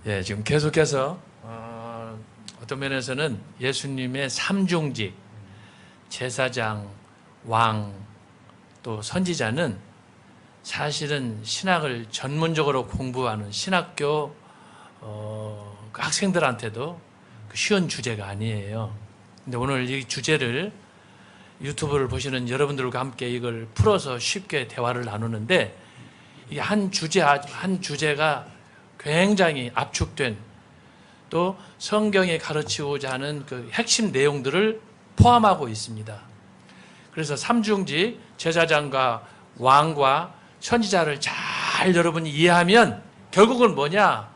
예, 지금 계속해서 어떤 면에서는 예수님의 삼중직, 제사장, 왕, 또 선지자는 사실은 신학을 전문적으로 공부하는 신학교 그 학생들한테도 쉬운 주제가 아니에요. 근데 오늘 이 주제를 유튜브를 보시는 여러분들과 함께 이걸 풀어서 쉽게 대화를 나누는데, 이게 한 주제가 굉장히 압축된, 또 성경에 가르치고자 하는 그 핵심 내용들을 포함하고 있습니다. 그래서 삼중직, 제사장과 왕과 선지자를 잘 여러분이 이해하면 결국은 뭐냐?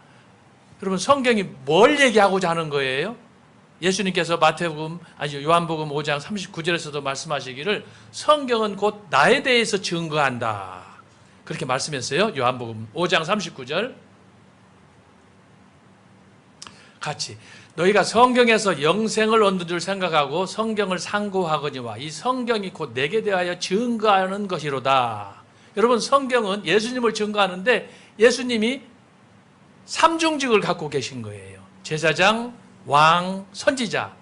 여러분, 성경이 뭘 얘기하고자 하는 거예요? 예수님께서 요한복음 5장 39절에서도 말씀하시기를 성경은 곧 나에 대해서 증거한다, 그렇게 말씀했어요. 요한복음 5장 39절 같이, 너희가 성경에서 영생을 얻는 줄 생각하고 성경을 상고하거니와 이 성경이 곧 내게 대하여 증거하는 것이로다. 여러분, 성경은 예수님을 증거하는데 예수님이 삼중직을 갖고 계신 거예요. 제사장, 왕, 선지자.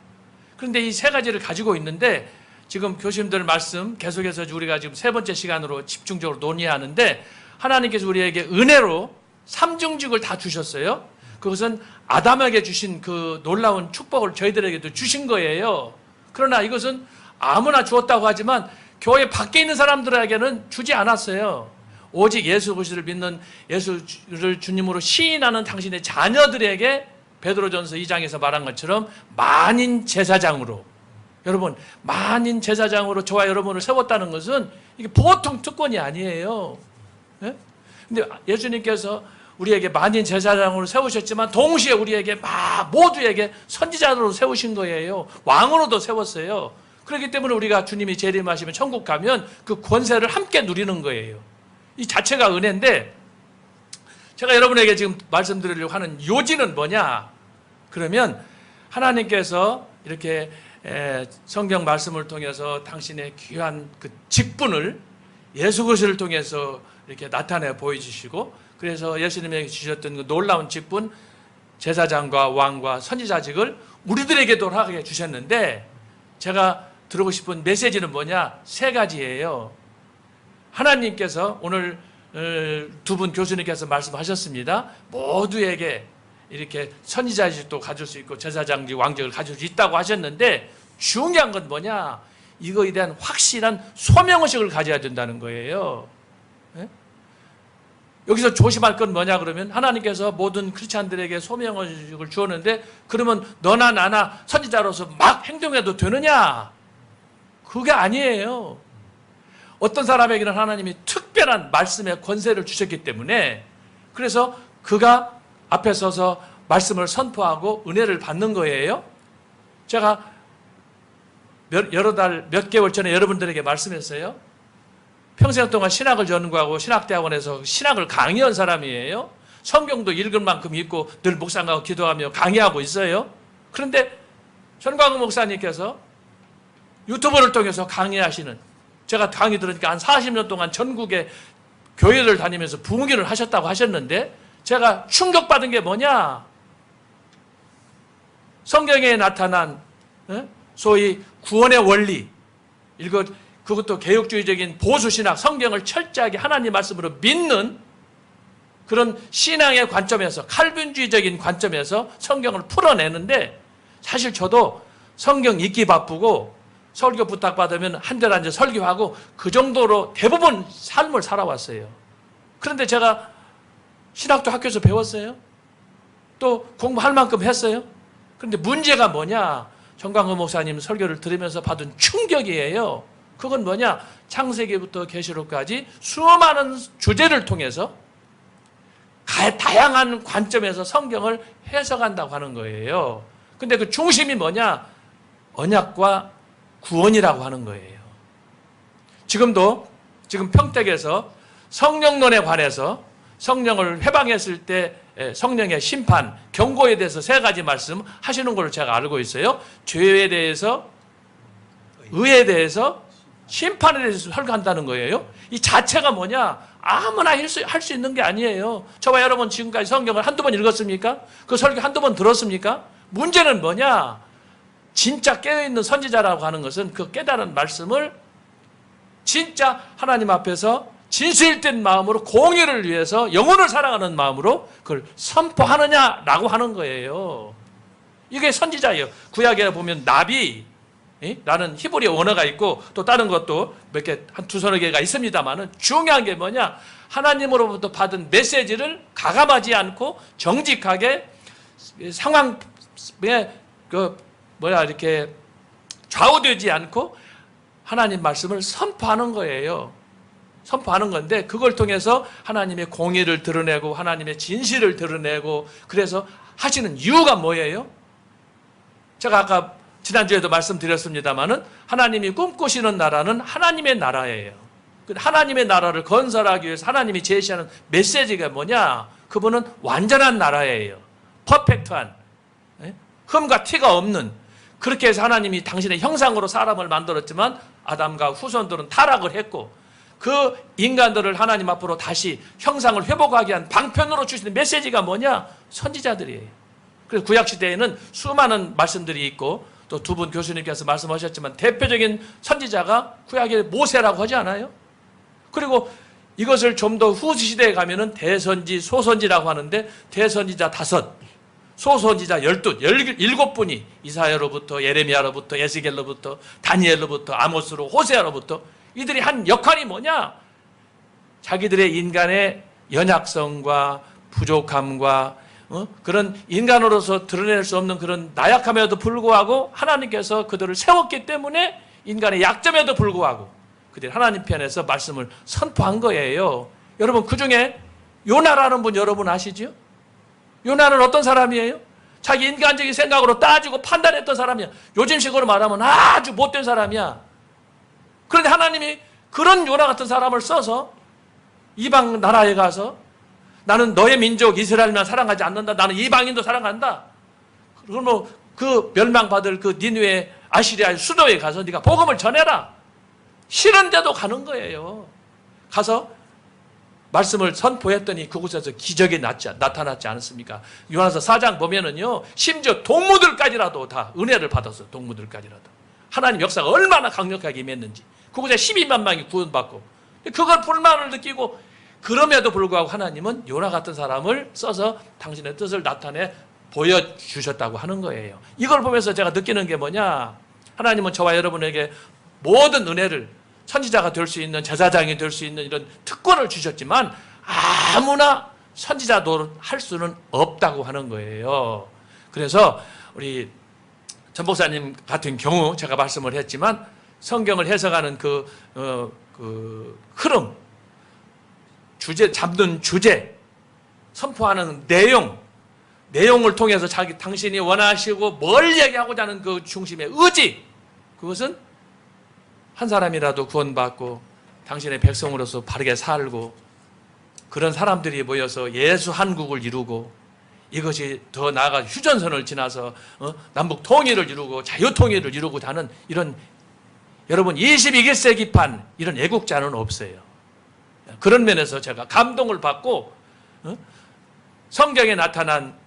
그런데 이 세 가지를 가지고 있는데, 지금 교수님들 말씀 계속해서 우리가 지금 세 번째 시간으로 집중적으로 논의하는데, 하나님께서 우리에게 은혜로 삼중직을 다 주셨어요. 그것은 아담에게 주신 그 놀라운 축복을 저희들에게도 주신 거예요. 그러나 이것은 아무나 주었다고 하지만 교회 밖에 있는 사람들에게는 주지 않았어요. 오직 예수 그리스도를 믿는, 예수를 주님으로 시인하는 당신의 자녀들에게 베드로전서 2장에서 말한 것처럼 만인 제사장으로, 여러분, 만인 제사장으로 저와 여러분을 세웠다는 것은 이게 보통 특권이 아니에요. 예? 근데 예수님께서 우리에게 만인 제사장으로 세우셨지만 동시에 우리에게 모두에게 선지자로 세우신 거예요. 왕으로도 세웠어요. 그렇기 때문에 우리가 주님이 재림하시면 천국 가면 그 권세를 함께 누리는 거예요. 이 자체가 은혜인데, 제가 여러분에게 지금 말씀드리려고 하는 요지는 뭐냐? 그러면 하나님께서 이렇게 성경 말씀을 통해서 당신의 귀한 그 직분을 예수 그리스도를 통해서 이렇게 나타내 보여주시고, 그래서 예수님에게 주셨던 그 놀라운 직분, 제사장과 왕과 선지자직을 우리들에게도 하게 주셨는데, 제가 들고 싶은 메시지는 뭐냐? 세 가지예요. 하나님께서 오늘 두 분 교수님께서 말씀하셨습니다. 모두에게 이렇게 선지자직도 가질 수 있고 제사장직, 왕직을 가질 수 있다고 하셨는데, 중요한 건 뭐냐? 이거에 대한 확실한 소명의식을 가져야 된다는 거예요. 네? 여기서 조심할 건 뭐냐 그러면, 하나님께서 모든 크리스찬들에게 소명의식을 주었는데 그러면 너나 나나 선지자로서 막 행동해도 되느냐? 그게 아니에요. 어떤 사람에게는 하나님이 특별한 말씀의 권세를 주셨기 때문에, 그래서 그가 앞에 서서 말씀을 선포하고 은혜를 받는 거예요. 제가 몇 개월 전에 여러분들에게 말씀했어요. 평생 동안 신학을 전공하고 신학대학원에서 신학을 강의한 사람이에요. 성경도 읽을 만큼 읽고 늘 묵상하고 기도하며 강의하고 있어요. 그런데 전광훈 목사님께서 유튜브를 통해서 강의하시는, 제가 강의 들으니까 한 40년 동안 전국의 교회를 다니면서 부흥회를 하셨다고 하셨는데, 제가 충격받은 게 뭐냐? 성경에 나타난 소위 구원의 원리, 그것도 개혁주의적인 보수신학, 성경을 철저하게 하나님 말씀으로 믿는 그런 신앙의 관점에서, 칼빈주의적인 관점에서 성경을 풀어내는데, 사실 저도 성경 읽기 바쁘고 설교 부탁받으면 한 달 앉아 설교하고 그 정도로 대부분 삶을 살아왔어요. 그런데 제가 신학도 학교에서 배웠어요. 또 공부할 만큼 했어요. 그런데 문제가 뭐냐? 정광훈 목사님 설교를 들으면서 받은 충격이에요. 그건 뭐냐? 창세기부터 계시록까지 수많은 주제를 통해서 다양한 관점에서 성경을 해석한다고 하는 거예요. 근데 그 중심이 뭐냐? 언약과 구원이라고 하는 거예요. 지금 평택에서 성령론에 관해서, 성령을 해방했을 때 성령의 심판, 경고에 대해서 세 가지 말씀 하시는 걸로 제가 알고 있어요. 죄에 대해서, 의에 대해서, 심판에 대해서 설교한다는 거예요. 이 자체가 뭐냐? 아무나 할 수 있는 게 아니에요. 저와 여러분 지금까지 성경을 한두 번 읽었습니까? 그 설교 한두 번 들었습니까? 문제는 뭐냐? 진짜 깨어있는 선지자라고 하는 것은 그 깨달은 말씀을 진짜 하나님 앞에서 진실된 마음으로 공의를 위해서 영혼을 사랑하는 마음으로 그걸 선포하느냐라고 하는 거예요. 이게 선지자예요. 구약에 보면 나비 라는 히브리 언어가 있고 또 다른 것도 몇 개, 한 두서너 개가 있습니다만은 중요한 게 뭐냐? 하나님으로부터 받은 메시지를 가감하지 않고 정직하게 상황에 이렇게 좌우되지 않고 하나님 말씀을 선포하는 거예요. 선포하는 건데 그걸 통해서 하나님의 공의를 드러내고 하나님의 진실을 드러내고 그래서 하시는 이유가 뭐예요? 제가 아까 지난주에도 말씀드렸습니다마는 하나님이 꿈꾸시는 나라는 하나님의 나라예요. 하나님의 나라를 건설하기 위해서 하나님이 제시하는 메시지가 뭐냐? 그분은 완전한 나라예요. 퍼펙트한, 흠과 티가 없는. 그렇게 해서 하나님이 당신의 형상으로 사람을 만들었지만 아담과 후손들은 타락을 했고 그 인간들을 하나님 앞으로 다시 형상을 회복하게 한 방편으로 주시는 메시지가 뭐냐? 선지자들이에요. 그래서 구약시대에는 수많은 말씀들이 있고 또 두 분 교수님께서 말씀하셨지만 대표적인 선지자가 구약의 모세라고 하지 않아요? 그리고 이것을 좀 더 후시대에 가면은 대선지, 소선지라고 하는데 대선지자 5, 소선지자 12, 17분이 이사야로부터 예레미야로부터 에스겔로부터 다니엘로부터 아모스로 호세아로부터 이들이 한 역할이 뭐냐? 자기들의 인간의 연약성과 부족함과 그런 인간으로서 드러낼 수 없는 그런 나약함에도 불구하고 하나님께서 그들을 세웠기 때문에 인간의 약점에도 불구하고 그들이 하나님 편에서 말씀을 선포한 거예요. 여러분 그중에 요나라는 분 여러분 아시죠? 요나는 어떤 사람이에요? 자기 인간적인 생각으로 따지고 판단했던 사람이야. 요즘식으로 말하면 아주 못된 사람이야. 그런데 하나님이 그런 요나 같은 사람을 써서 이방 나라에 가서 나는 너의 민족 이스라엘만 사랑하지 않는다. 나는 이방인도 사랑한다. 그러면 그 멸망받을 그 니느웨 아시리아의 수도에 가서 네가 복음을 전해라. 싫은데도 가는 거예요. 가서 말씀을 선포했더니 그곳에서 기적이 나타났지 않습니까? 요나서 4장 보면은요, 심지어 동무들까지라도 다 은혜를 받았어요. 동무들까지라도. 하나님 역사가 얼마나 강력하게 임했는지. 그곳에 12만 명이 구원받고 그걸 불만을 느끼고 그럼에도 불구하고 하나님은 요나 같은 사람을 써서 당신의 뜻을 나타내 보여주셨다고 하는 거예요. 이걸 보면서 제가 느끼는 게 뭐냐? 하나님은 저와 여러분에게 모든 은혜를 선지자가 될 수 있는, 제사장이 될 수 있는 이런 특권을 주셨지만 아무나 선지자도 할 수는 없다고 하는 거예요. 그래서 우리 전 목사님 같은 경우 제가 말씀을 했지만 성경을 해석하는 그 흐름, 잡는 주제, 선포하는 내용을 통해서 당신이 원하시고 뭘 얘기하고자 하는 그 중심의 의지, 그것은 한 사람이라도 구원받고 당신의 백성으로서 바르게 살고 그런 사람들이 모여서 예수 한국을 이루고 이것이 더 나아가 휴전선을 지나서 남북 통일을 이루고 자유 통일을 이루고자 하는 이런 여러분 21세기판 이런 애국자는 없어요. 그런 면에서 제가 감동을 받고 성경에 나타난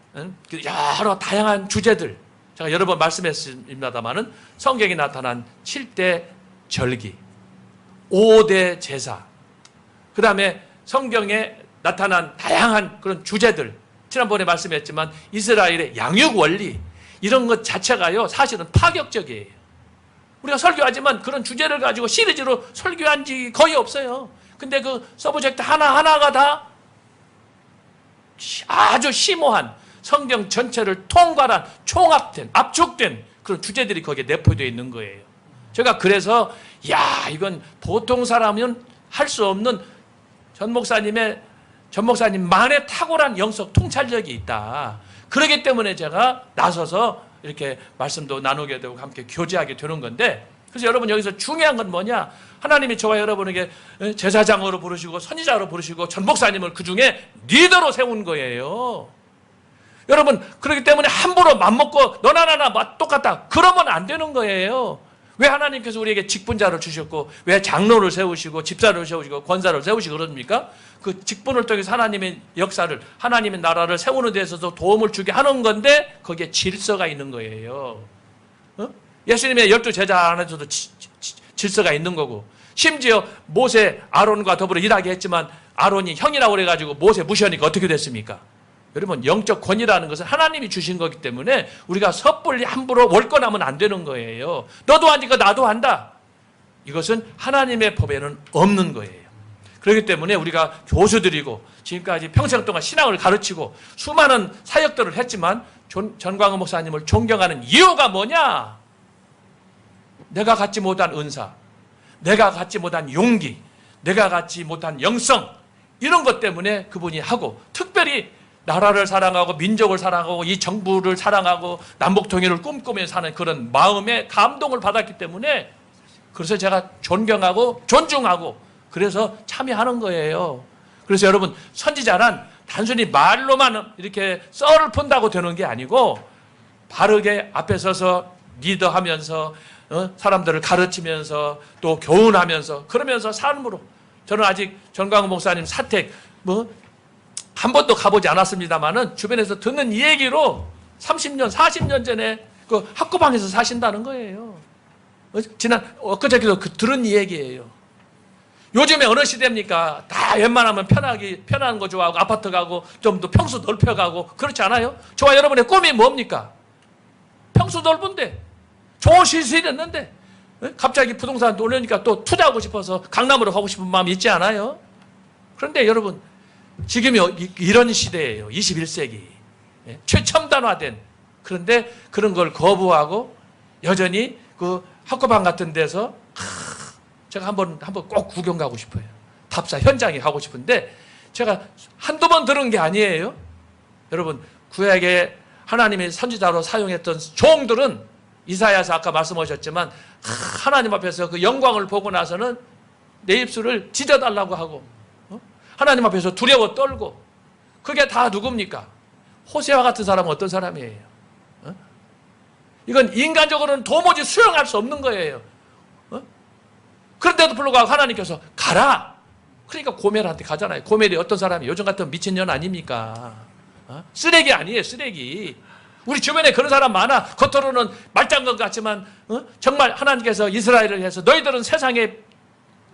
여러 다양한 주제들 제가 여러 번 말씀했습니다마는 성경에 나타난 7대 절기, 5대 제사, 그 다음에 성경에 나타난 다양한 그런 주제들 지난번에 말씀했지만 이스라엘의 양육 원리 이런 것 자체가요 사실은 파격적이에요. 우리가 설교하지만 그런 주제를 가지고 시리즈로 설교한 지 거의 없어요. 근데 그 서브젝트 하나하나가 다 아주 심오한 성경 전체를 통괄한 총합된 압축된 그런 주제들이 거기에 내포되어 있는 거예요. 제가 그래서 이건 보통 사람은 할 수 없는 전 목사님만의 탁월한 영적 통찰력이 있다. 그렇기 때문에 제가 나서서 이렇게 말씀도 나누게 되고 함께 교제하게 되는 건데, 그래서 여러분 여기서 중요한 건 뭐냐? 하나님이 저와 여러분에게 제사장으로 부르시고 선지자로 부르시고 전 목사님을 그중에 리더로 세운 거예요. 여러분 그렇기 때문에 함부로 맘먹고 너나 나나 똑같다 그러면 안 되는 거예요. 왜 하나님께서 우리에게 직분자를 주셨고 왜 장로를 세우시고 집사를 세우시고 권사를 세우시고 그럽니까? 그 직분을 통해서 하나님의 역사를, 하나님의 나라를 세우는 데 있어서 도움을 주게 하는 건데 거기에 질서가 있는 거예요. 예수님의 12제자 안에서도 질서가 있는 거고, 심지어 모세, 아론과 더불어 일하게 했지만 아론이 형이라고 그래가지고 모세 무시하니까 어떻게 됐습니까? 여러분, 영적 권위라는 것은 하나님이 주신 거기 때문에 우리가 섣불리 함부로 월권하면 안 되는 거예요. 너도 하니까 나도 한다. 이것은 하나님의 법에는 없는 거예요. 그렇기 때문에 우리가 교수들이고 지금까지 평생 동안 신앙을 가르치고 수많은 사역들을 했지만 전광훈 목사님을 존경하는 이유가 뭐냐? 내가 갖지 못한 은사, 내가 갖지 못한 용기, 내가 갖지 못한 영성, 이런 것 때문에 그분이 하고, 특별히 나라를 사랑하고 민족을 사랑하고 이 정부를 사랑하고 남북 통일을 꿈꾸며 사는 그런 마음에 감동을 받았기 때문에, 그래서 제가 존경하고 존중하고 그래서 참여하는 거예요. 그래서 여러분, 선지자란 단순히 말로만 이렇게 썰을 푼다고 되는 게 아니고 바르게 앞에 서서 리더하면서 사람들을 가르치면서 또 교훈하면서 그러면서 삶으로, 저는 아직 전광훈 목사님 사택 한 번도 가보지 않았습니다만은 주변에서 듣는 이 얘기로 30년, 40년 전에 그 학구방에서 사신다는 거예요. 엊그저께도 들은 이 얘기예요. 요즘에 어느 시대입니까? 다 웬만하면 편한 거 좋아하고 아파트 가고 좀 더 평수 넓혀가고 그렇지 않아요? 저와 여러분의 꿈이 뭡니까? 평수 넓은데 좋은 시설이 있는데 갑자기 부동산 올려니까 또 투자하고 싶어서 강남으로 가고 싶은 마음이 있지 않아요? 그런데 여러분, 지금이 이런 시대예요. 21세기. 최첨단화된. 그런데 그런 걸 거부하고 여전히 그 학구방 같은 데서 제가 한번 꼭 구경 가고 싶어요. 답사 현장에 가고 싶은데 제가 한두 번 들은 게 아니에요. 여러분, 구약에 하나님의 선지자로 사용했던 종들은 이사야서 아까 말씀하셨지만 하나님 앞에서 그 영광을 보고 나서는 내 입술을 찢어달라고 하고 하나님 앞에서 두려워 떨고, 그게 다 누굽니까? 호세와 같은 사람은 어떤 사람이에요? 이건 인간적으로는 도무지 수용할 수 없는 거예요. 그런데도 불구하고 하나님께서 가라. 그러니까 고멜한테 가잖아요. 고멜이 어떤 사람이 요즘 같은 미친년 아닙니까? 쓰레기 아니에요, 쓰레기. 우리 주변에 그런 사람 많아. 겉으로는 말장난 같지만 정말 하나님께서 이스라엘을 해서 너희들은 세상에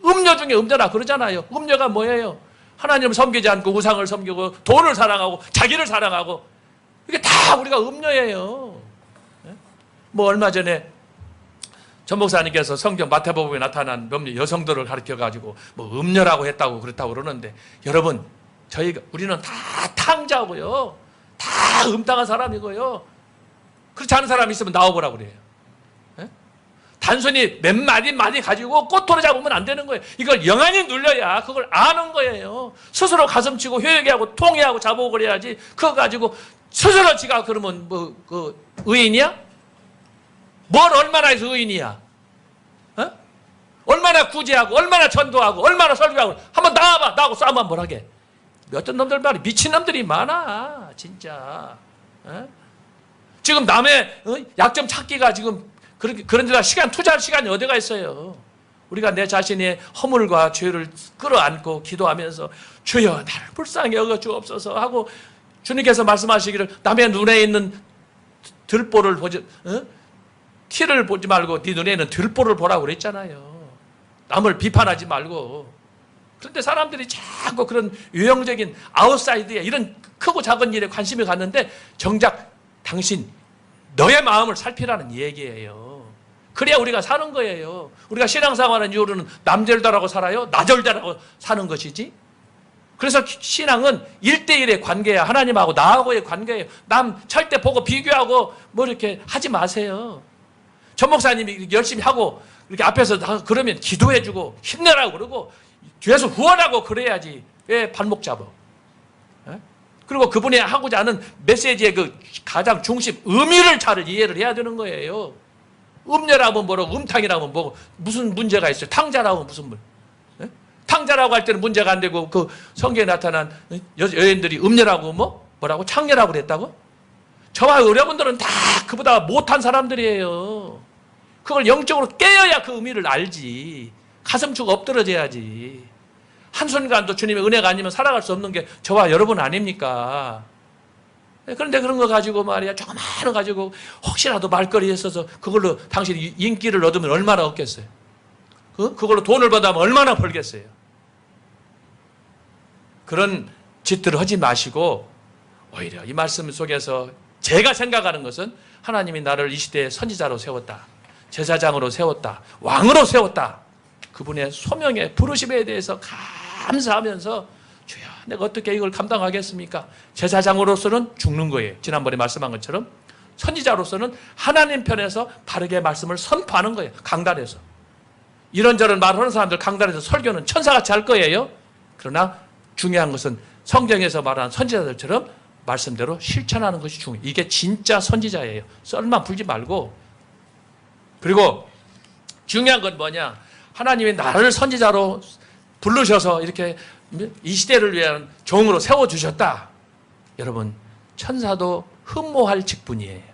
음녀 중에 음녀라 그러잖아요. 음녀가 뭐예요? 하나님을 섬기지 않고 우상을 섬기고 돈을 사랑하고 자기를 사랑하고, 이게 다 우리가 음녀예요. 뭐 얼마 전에 전 목사님께서 성경 마태복음에 나타난 몇몇 여성들을 가르쳐가지고 뭐 음녀라고 했다고 그렇다고 그러는데, 여러분, 우리는 다 탕자고요. 다 음탕한 사람이고요. 그렇지 않은 사람이 있으면 나와보라고 그래요. 단순히 몇 마디 가지고 꼬투리 잡으면 안 되는 거예요. 이걸 영안이 눌려야 그걸 아는 거예요. 스스로 가슴치고 효역하고 통회하고 자복을 해야지, 그거 가지고 스스로 지가 그러면 의인이야? 뭘 얼마나 해서 의인이야? 얼마나 구제하고 얼마나 전도하고 얼마나 설교하고, 한번 나와봐. 나하고 싸움만 뭘 하게. 어떤 놈들 말이 미친 놈들이 많아 진짜. 지금 남의 약점 찾기가 지금 그런 데다 투자할 시간이 어디가 있어요. 우리가 내 자신의 허물과 죄를 끌어안고 기도하면서 주여 나를 불쌍히 여겨 주옵소서 하고, 주님께서 말씀하시기를 남의 눈에 있는 들보를 보지, 티를 보지 말고 네 눈에 있는 들보를 보라고 그랬잖아요. 남을 비판하지 말고. 그런데 사람들이 자꾸 그런 유형적인 아웃사이드에 이런 크고 작은 일에 관심이 갔는데, 정작 당신 너의 마음을 살피라는 얘기예요. 그래야 우리가 사는 거예요. 우리가 신앙생활하는 이유로는 남절다라고 살아요? 나절다라고 사는 것이지. 그래서 신앙은 1대1의 관계야. 하나님하고 나하고의 관계예요. 남 절대 보고 비교하고 뭐 이렇게 하지 마세요. 전 목사님이 열심히 하고 이렇게 앞에서 그러면 기도해주고 힘내라고 그러고 뒤에서 후원하고 그래야지. 왜 발목 잡아? 그리고 그분이 하고자 하는 메시지의 그 가장 중심, 의미를 잘 이해를 해야 되는 거예요. 음녀라면 뭐라고, 음탕이라면 뭐고, 무슨 문제가 있어요? 탕자라면 무슨 문? 탕자라고 할 때는 문제가 안 되고, 그 성경에 나타난 여인들이 음녀라고 뭐라고? 창녀라고 그랬다고? 저와 여러분들은 다 그보다 못한 사람들이에요. 그걸 영적으로 깨어야 그 의미를 알지. 가슴축 엎드러져야지. 한순간도 주님의 은혜가 아니면 살아갈 수 없는 게 저와 여러분 아닙니까? 그런데 그런 거 가지고 말이야, 조그마한 거 가지고 혹시라도 말거리에 있어서 그걸로 당신이 인기를 얻으면 얼마나 얻겠어요? 그걸로 돈을 받으면 얼마나 벌겠어요? 그런 짓들을 하지 마시고 오히려 이 말씀 속에서 제가 생각하는 것은 하나님이 나를 이 시대에 선지자로 세웠다. 제사장으로 세웠다. 왕으로 세웠다. 그분의 소명의 부르심에 대해서 감사하면서 주여 내가 어떻게 이걸 감당하겠습니까? 제사장으로서는 죽는 거예요. 지난번에 말씀한 것처럼 선지자로서는 하나님 편에서 바르게 말씀을 선포하는 거예요. 강단에서. 이런저런 말하는 사람들 강단에서 설교는 천사같이 할 거예요. 그러나 중요한 것은 성경에서 말하는 선지자들처럼 말씀대로 실천하는 것이 중요해요. 이게 진짜 선지자예요. 썰만 풀지 말고. 그리고 중요한 건 뭐냐? 하나님이 나를 선지자로 부르셔서 이렇게 이 시대를 위한 종으로 세워주셨다. 여러분, 천사도 흠모할 직분이에요.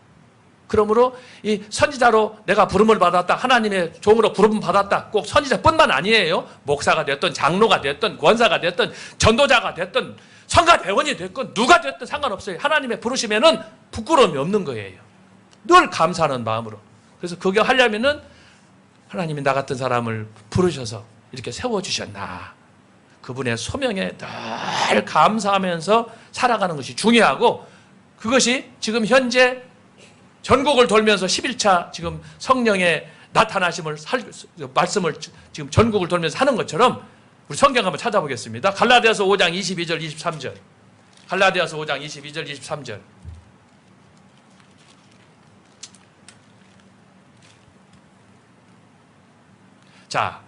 그러므로 이 선지자로 내가 부름을 받았다. 하나님의 종으로 부름 받았다. 꼭 선지자뿐만 아니에요. 목사가 됐든 장로가 됐든 권사가 됐든 전도자가 됐든 성가대원이 됐건 누가 됐든 상관없어요. 하나님의 부르심에는 부끄러움이 없는 거예요. 늘 감사하는 마음으로. 그래서 그게 하려면은 하나님이 나 같은 사람을 부르셔서 이렇게 세워주셨나. 그분의 소명에 늘 감사하면서 살아가는 것이 중요하고 그것이 지금 현재 전국을 돌면서 11차 지금 성령의 나타나심을 말씀을 지금 전국을 돌면서 하는 것처럼 우리 성경 한번 찾아보겠습니다. 갈라디아서 5장 22절 23절. 갈라디아서 5장 22절 23절. 자,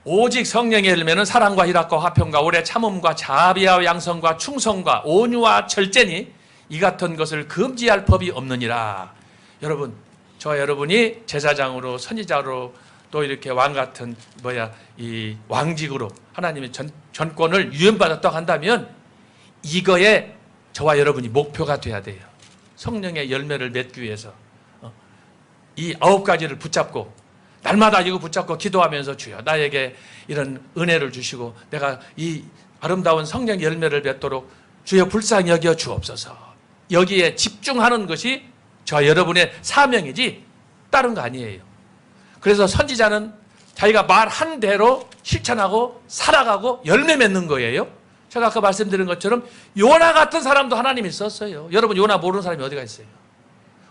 오직 성령의 열매는 사랑과 희락과 화평과 오래 참음과 자비와 양성과 충성과 온유와 절제니 이 같은 것을 금지할 법이 없느니라. 여러분, 저와 여러분이 제사장으로 선지자로 또 이렇게 왕 같은 이 왕직으로 하나님의 전권을 유언받았다고 한다면 이거에 저와 여러분이 목표가 돼야 돼요. 성령의 열매를 맺기 위해서 이 9가지를 붙잡고 날마다 이거 붙잡고 기도하면서 주여 나에게 이런 은혜를 주시고 내가 이 아름다운 성령의 열매를 맺도록 주여 불쌍히 여겨 주옵소서. 여기에 집중하는 것이 저와 여러분의 사명이지 다른 거 아니에요. 그래서 선지자는 자기가 말한 대로 실천하고 살아가고 열매 맺는 거예요. 제가 아까 말씀드린 것처럼 요나 같은 사람도 하나님이 썼어요. 여러분 요나 모르는 사람이 어디가 있어요?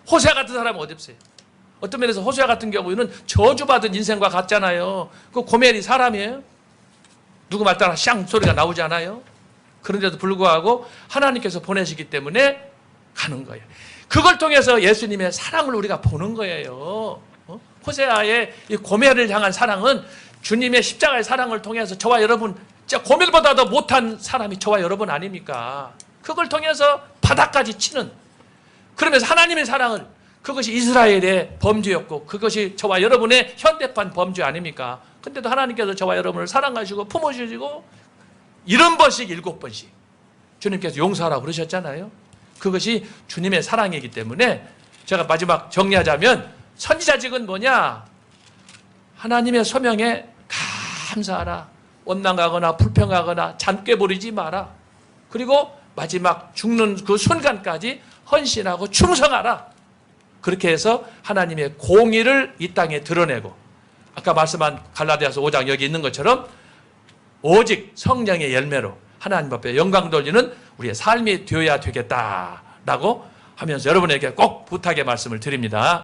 호세 같은 사람은 어디 없어요? 어떤 면에서 호세 같은 경우에는 저주받은 인생과 같잖아요. 그 고멜이 사람이에요. 누구 말 따라 샹 소리가 나오지 않아요? 그런데도 불구하고 하나님께서 보내시기 때문에 가는 거예요. 그걸 통해서 예수님의 사랑을 우리가 보는 거예요. 호세아의 이 고멜을 향한 사랑은 주님의 십자가의 사랑을 통해서 저와 여러분, 진짜 고멜보다도 못한 사람이 저와 여러분 아닙니까? 그걸 통해서 바닥까지 치는, 그러면서 하나님의 사랑을, 그것이 이스라엘의 범죄였고 그것이 저와 여러분의 현대판 범죄 아닙니까? 근데도 하나님께서 저와 여러분을 사랑하시고 품어주시고 70번씩 7번씩 주님께서 용서하라고 그러셨잖아요. 그것이 주님의 사랑이기 때문에 제가 마지막 정리하자면 선지자직은 뭐냐? 하나님의 소명에 감사하라. 원망하거나 불평하거나 잔꾀 부리지 마라. 그리고 마지막 죽는 그 순간까지 헌신하고 충성하라. 그렇게 해서 하나님의 공의를 이 땅에 드러내고 아까 말씀한 갈라디아서 5장 여기 있는 것처럼 오직 성령의 열매로 하나님 앞에 영광 돌리는 우리의 삶이 되어야 되겠다라고 하면서 여러분에게 꼭 부탁의 말씀을 드립니다.